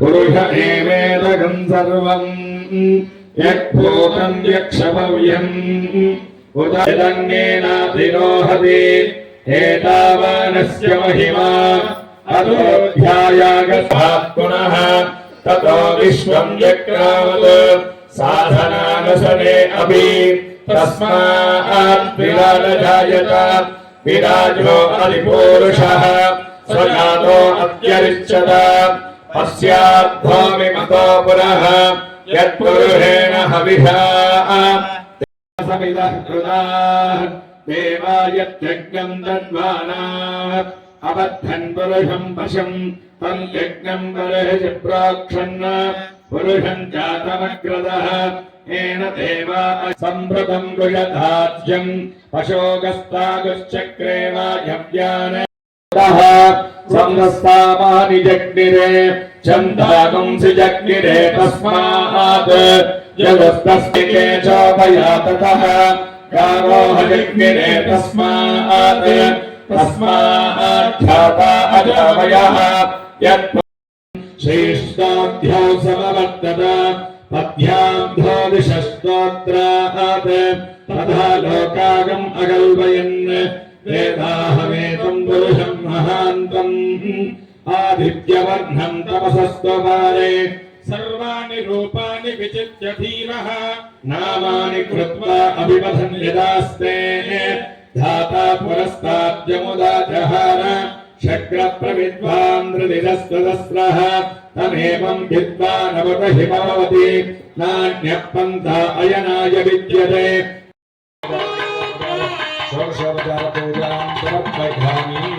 पुरुष एवेदकं सर्वं यक्भूतं यक्षपव्यम् उदयन्नेनाधिरोहति एतावानस्य महिमा अतो ध्यायागतात् पुनः ततो विश्वं यक्रावत् साधनानसने अपि तस्मात् विराट जायत विराजो अधिपूरुषः स्वजातो अत्यरिच्यत अस्याद्धोमिमतो पुरः यत्पुरुषेण हविषा समिदः कृताः देवायत्यज्ञं दद्वानाः अबद्धन् पुरुषं पशुं तं यज्ञं बर्हिषि प्रोक्षन् पुरुषं जातमग्रदः येन देवा सम्भृतं गुजधाज्यं पशोगस्तागुश्चक्रे वायव्यान् संस्थामानि जग्निरे छन्दागुंसि जग्निरे तस्मात् जगस्तस्तिके चोपया ततः गावोह जग्निरे तस्मात् ख्याता अजावयः यत् श्रेष्ठाभ्यो समवर्तत पद्भ्याभ्यो दिशस्तोत्रात् तथा लोकागम् अकल्पयन् वेदाहमेतं पुरुषं महान्तम् आदित्यवर्णं तपसस्त्वपारे सर्वाणि रूपाणि विचित्य धीरः नामानि कृत्वा अभिवदन् यदास्ते धाता पुरस्ताद्यमुदा जहार शक्रप्रविद्वान् हृदिरस्तदस्रः तमेवं विद्वानवतहिमवति नान्यः पन्था अयनाय विद्यते षोडशोपचारपूजां समर्पयामि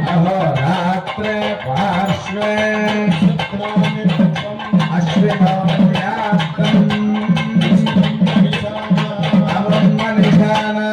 अहोरात्रे पार्श्वे अश्विनोयास्तम् अवं मनिषाना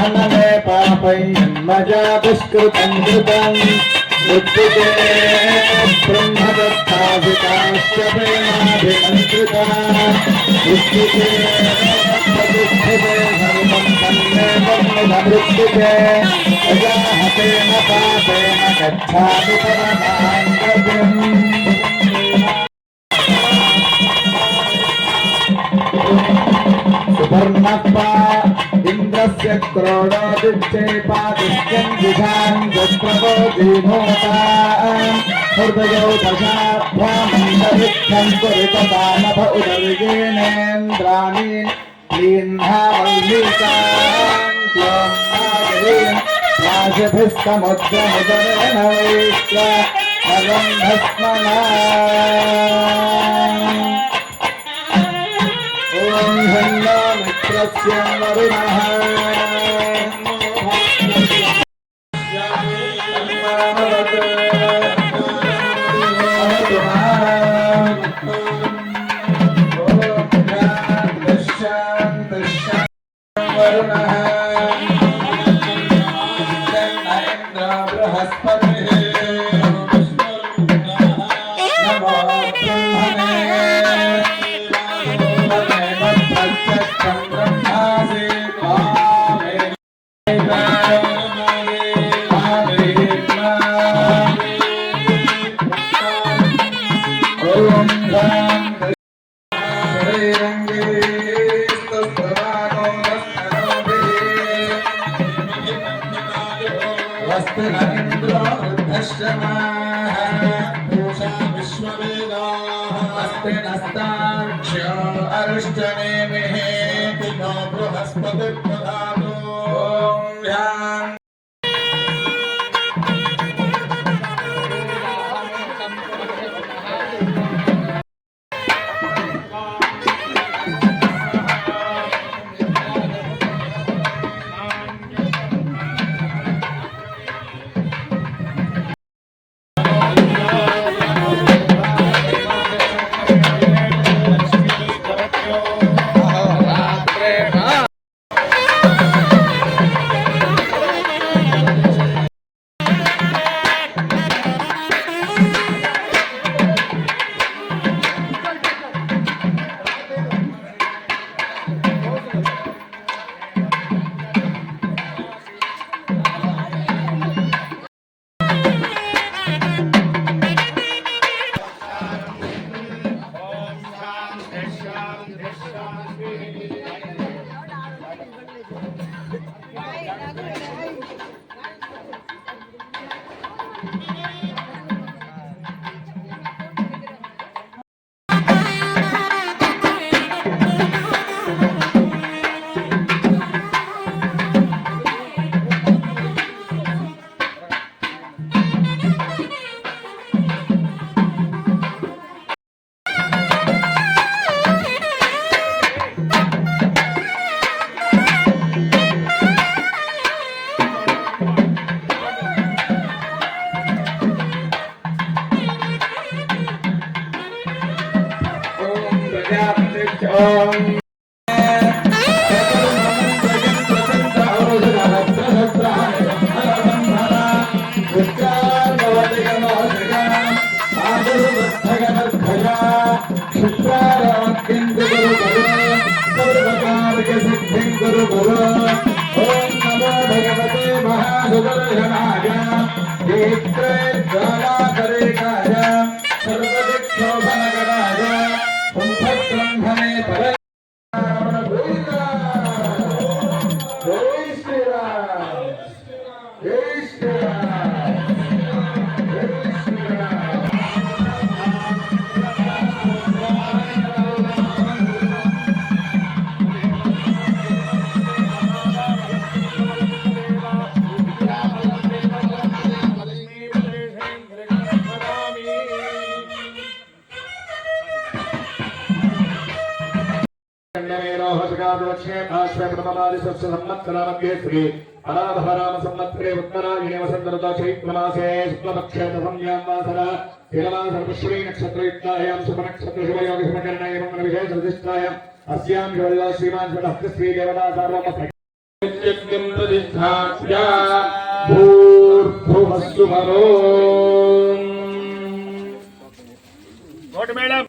हनने पापयन्मजा दुष्कृतं कृतं उत्थिते ब्रह्मदत्ताभिताश्च प्रेमाभिमन्त्रिता उत्थिते प्रतिष्ठिते सर्वं तन्मे ब्रह्मधमृत्तिके अजाहतेन पापेन गच्छामि परमां गतिम् सुवर्णप्पा इन्द्रस्य क्रोडोदिच्छेपादित्यं जिघान् जप्रबोधिमोता हृदयो दशाभ्यामन्तरिक्षं कुरितदानभ उदर्गेणेन्द्राणि लीन्हावल्लिकान् क्लोम्नागरीन् राशिभिस्तमुद्रमुदरेण वैश्व नगं भस्मना ॐ हन्नो मित्रस्य वरुणः वरुणः बृहस्पतिः नमो श्री अनाभराम संवत्सरे उत्तरायणे वसन्तऋतौ चैत्रमासे शुक्लपक्षे दशम्यां वासरा शीलमासर्वश्री नक्षत्रयुक्तायां शुभनक्षत्रशुभयोगशुभकरणे मंगलविशेषप्रतिष्ठायाम् अस्यां शिवलिला श्रीमान् श्री देवता सार्वमत्र प्रतिष्ठाप्या भूर्भुवः శుభశుభరో మేడం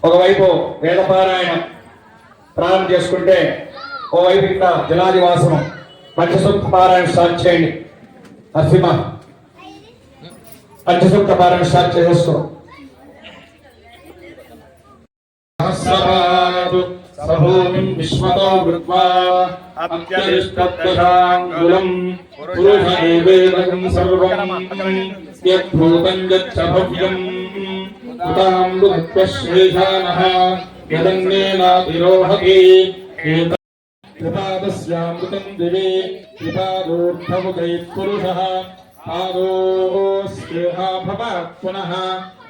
ఒకవైపు వేదపారాయణం ప్రారంభం చేసుకుంటే ఓవైపు ఇక్కడ జలాదివాసనం పంచసూక్త పారాయణ స్టార్ట్ చేయండి. నరసింహ పంచసూక్త పారాయణ స్టార్ట్ చేసేసుకో. సభూమిం విశ్వతో కృత్వా అత్యరిష్టదశాంగులం పురుషేవేదకం సర్వం యద్భూతం యచ్చ భవ్యం ఉతామృతశ్రేషానః యదన్నేనాతిరోహతి ఏతస్యామృతం దివే పితాదూర్ధముఖైః పురుషः పాదోస్యేహా భవాత్ పునః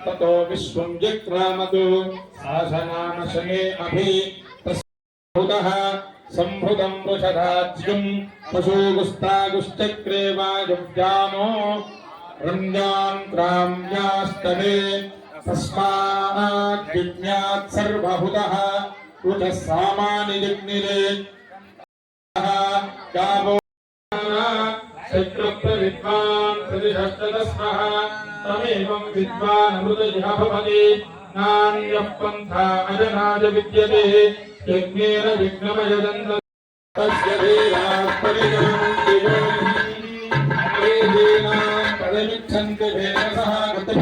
తతో విశ్వం జక్రామతు శాసనానశనే అభి తస్భుతః సంభృతం వృషధాజ్యం పశూగుస్తాగుశ్చక్రే వాయువ్యానో రంజాన్ క్రామ్యాస్తవే తస్మాత్ విజ్ఞాత్ సర్వభూతః ఉచ సామాని జిగ్నిరే గావో శత్రుత్వ విద్వాన్ ప్రతిష్ఠతస్మః తమేవం విద్వాన్ అమృతజిహ భవతి నాన్యః పంథా అజనాజ విద్యతే యజ్ఞేన విఘ్నమయదంత తస్య ధీరాః పరిజనంతి వేదేనాః పదమిచ్చన్తి వేదసః గతః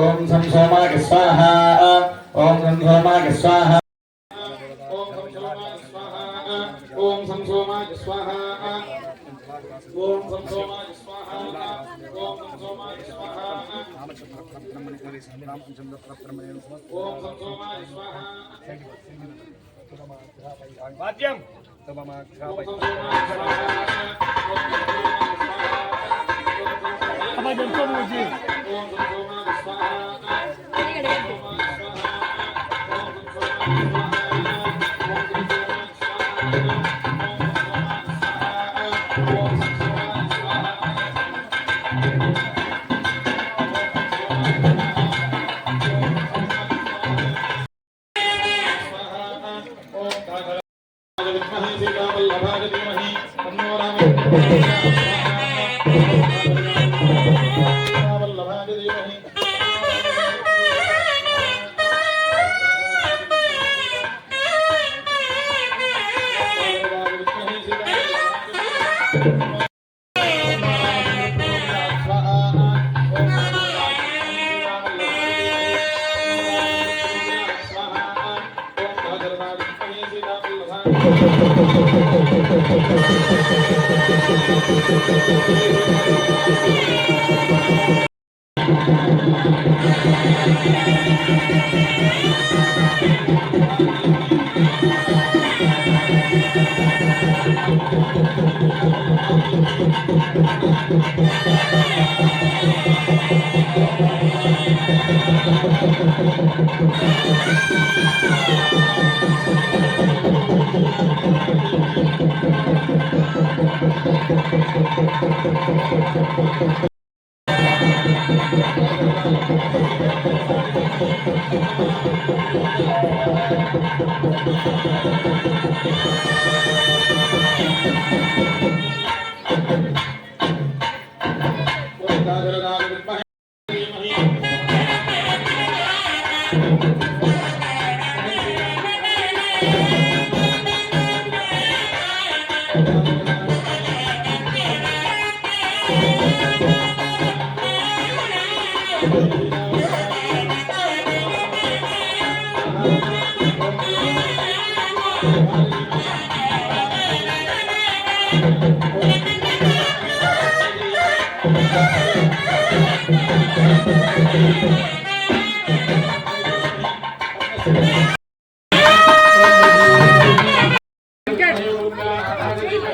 ఓం సం సోమాయ స్వాహ ఓం సం సోమాయ స్వాహ ఓం సం సోమాయ స్వాహ ఓం సం సోమాయ స్వాహ ఓం సం సోమాయ స్వాహ ఓం సం సోమాయ స్వాహ వాద్యం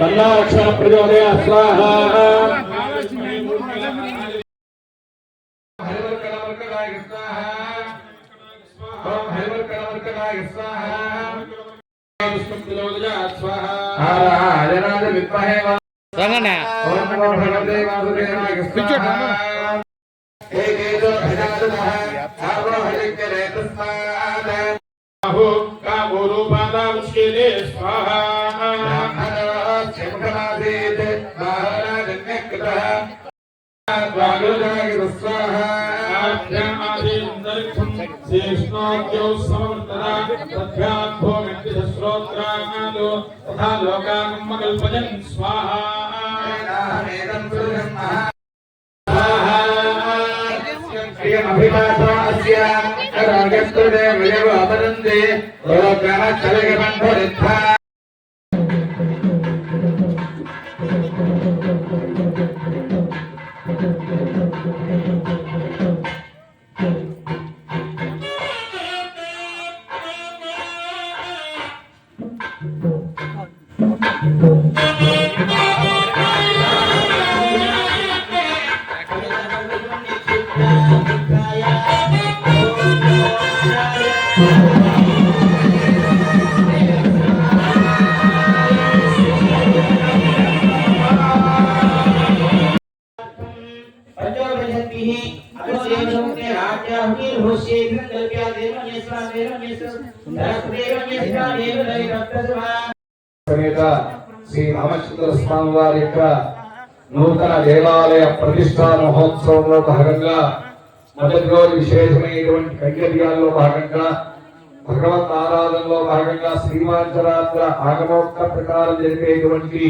तन्नाक्षर प्रचोदय स्वाहा तथा लोकाकल्पजन् स्वाहा अभिलाषास्य रागस्तुदे विजयो अपरन्ते लोकः चलगबन्धरित्था సమేత శ్రీ రామచంద్ర స్వామి వారి యొక్క నూతన దేవాలయ ప్రతిష్టా మహోత్సవంలో భాగంగా మొదటి రోజు విశేషమైనటువంటి కైంకర్యాల్లో భాగంగా భగవత్ ఆరాధనలో భాగంగా శ్రీమాంచరాత్ర ఆగమోక్త ప్రకారం జరిపేటువంటి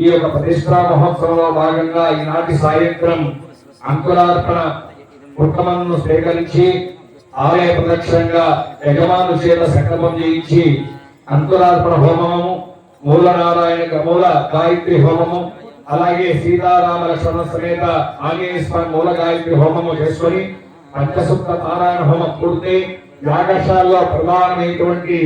ఈ యొక్క ప్రతిష్టా మహోత్సవంలో భాగంగా ఈనాటి సాయంత్రం అంకురార్పణ పుట్టమన్ను స్వీకరించి ఆలయ ప్రదక్షిణంగా యజమాను చేత సంకల్పం చేయించి అంకురార్పణ హోమము మూల నారాయణ మూల గాయత్రి హోమము అలాగే సీతారామ లక్ష్మణ సమేత ఆంజనేయ స్వామి మూల గాయత్రి హోమము చేసుకొని పంచసూక్త నారాయణ హోమం పూర్తి యాగశాలలో ప్రధానమైనటువంటి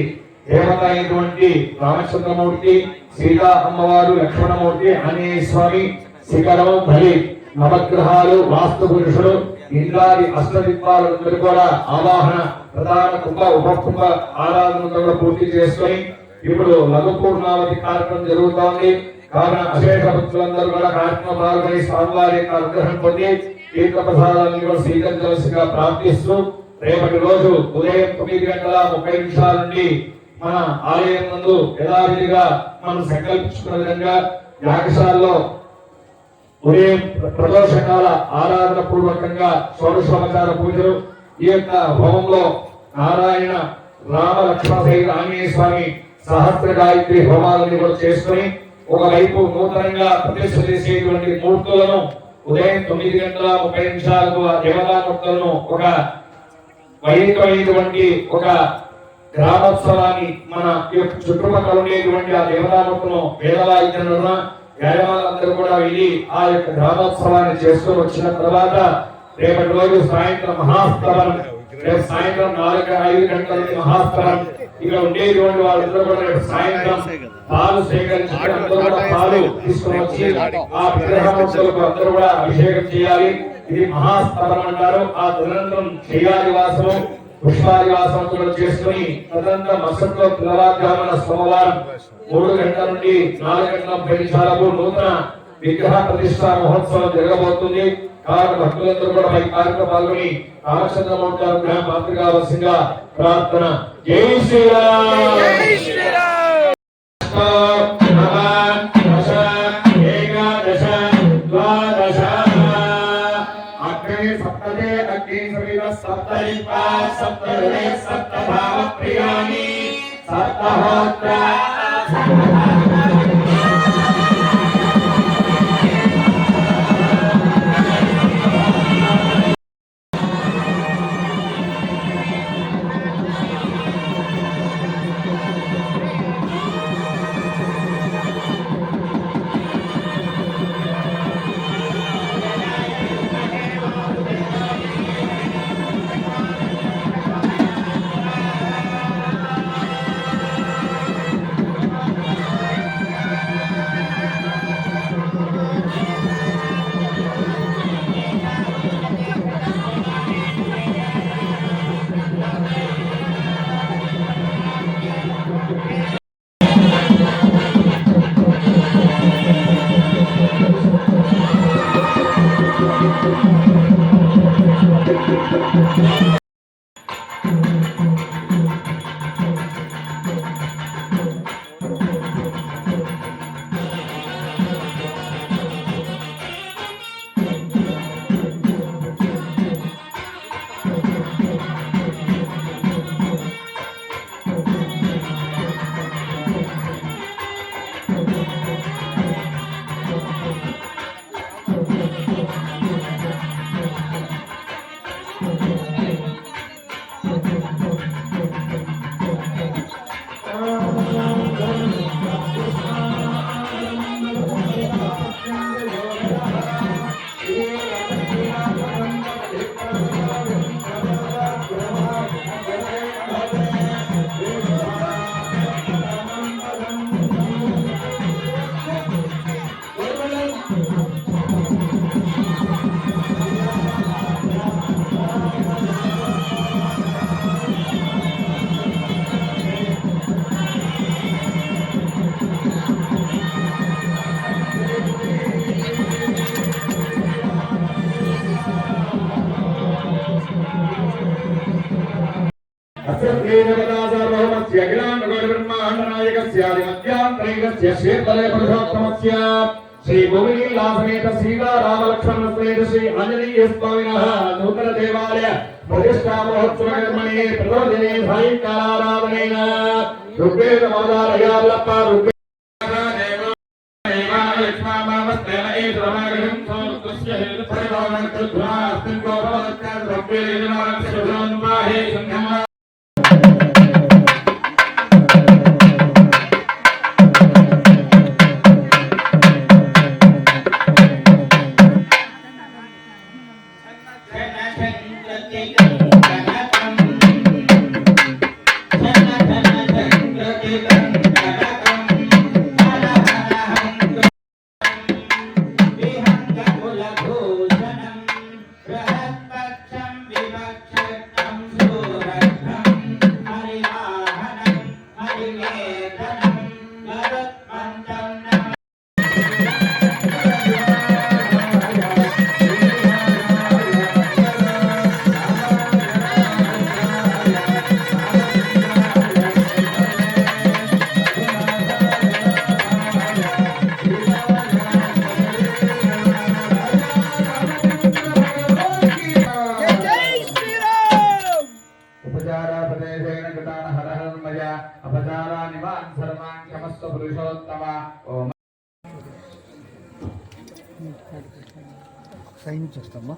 దేవత అయినటువంటి రామచంద్రమూర్తి సీతా అమ్మవారు లక్ష్మణమూర్తి ఆంజనేయ స్వామి శిఖరం బలి నవగ్రహాలు వాస్తు పురుషుడు ఇంద్రాది అష్టదిక్పాలందరూ కూడా ఆవాహన ప్రధాన కుంభ ఉపకుంభ ఆరాధనలు కూడా పూర్తి చేసుకొని ఇప్పుడు లఘు పూర్ణావతి కార్యక్రమం జరుగుతోంది. కావున అశేష భక్తులందరూ కూడా కార్యక్రమ పాల్గొని స్వామివారి యొక్క అనుగ్రహం పొంది తీర్థ ప్రసాదాలను కూడా స్వీకరించవలసిగా ప్రార్థిస్తూ రేపటి రోజు ఉదయం 9:30 నుండి మన ఆలయం నందు యథావిధిగా మనం సంకల్పించుకున్న విధంగా యాగశాలలో ఉదయం ప్రదోషకాల ఆరాధన పూర్వకంగా షోడశోపచార పూజలు ఈ యొక్క హోమంలో నారాయణ రామ లక్ష్మణ సహిత ఆంజనేయ స్వామి సహస్ర గాయత్రి హోమాలను కూడా చేసుకుని ఒకవైపు నూతనంగా ప్రతిష్ఠ చేసేటువంటి మూర్తులను ఉదయం 9:30 ఆ దేవతామూర్తులను ఒక వైదికమైనటువంటి ఒక గ్రామోత్సవాన్ని మన చుట్టుపక్కల ఉండేటువంటి ఆ దేవతామూర్తులను వేదవాయిద్యులను యాజమానులందరూ కూడా వెళ్ళి ఆ యొక్క గ్రామోత్సవాన్ని చేసుకుని వచ్చిన తర్వాత రేపటి రోజు సాయంత్రం మహాస్తవనం రేపు సాయంత్రం 4-5 గంటల మహాస్తవనం ఇక్కడ ఉండేటువంటి వాళ్ళందరూ కూడా రేపు సాయంత్రం పాలు సేకరించి అందరూ కూడా పాలు తీసుకుని వచ్చి ఆ విగ్రహమూర్తులకు అందరూ కూడా అభిషేకం చేయాలి. ఇది మహాస్తవనం అంటారు. ఆ తదనంతరం క్షయాదివాసము పుష్పాదివాసం కూడా చేసుకుని తదనంతరం మసంలో పిల్లవాగ్రహణ సోమవారం 3 గంటల నుండి 4:30 నూతన విగ్రహ ప్రతిష్టా మహోత్సవం జరగబోతుంది. కావున భక్తులందరూ కూడా ఈ కార్యక్రమం పాల్గొని రామచంద్రమూర్తి అనుగ్రహం పాత్ర కావాల్సిందిగా ప్రార్థన. జై శ్రీరామ్. జై శ్రీరామ్. सप्तदे सप्तभाव प्रियाणि सप्तहोत्र देवता सार्वभौमस्य अखिलाण्डकोटिब्रह्माण्डनायकस्य आदिमध्यान्तरिकस्य क्षेत्रले पुरुषोत्तमस्य श्री भुवनीलासमेत सीता रामलक्ष्मण समेत श्री आंजनेय स्वामिनः नूतन देवालय प्रतिष्ठा महोत्सव कर्मणि प्रदोदिने सायंकालाराधनेन ऋग्वेद महोदयालप्प ऋग्वेद సైన్ చేస్తామా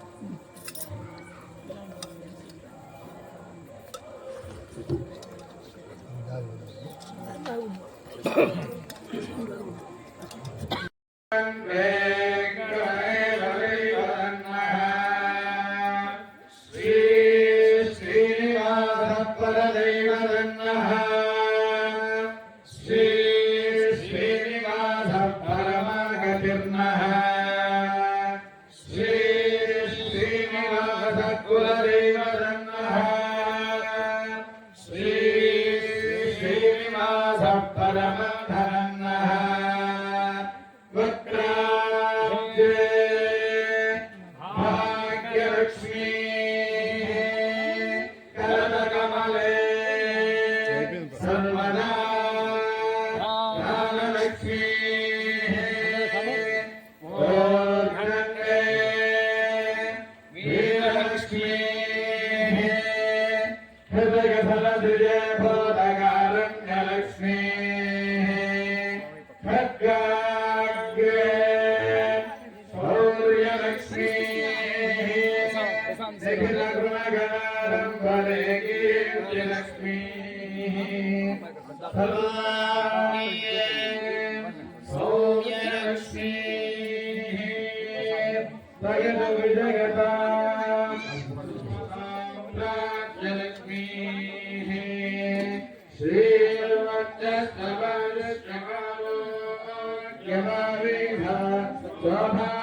Swabha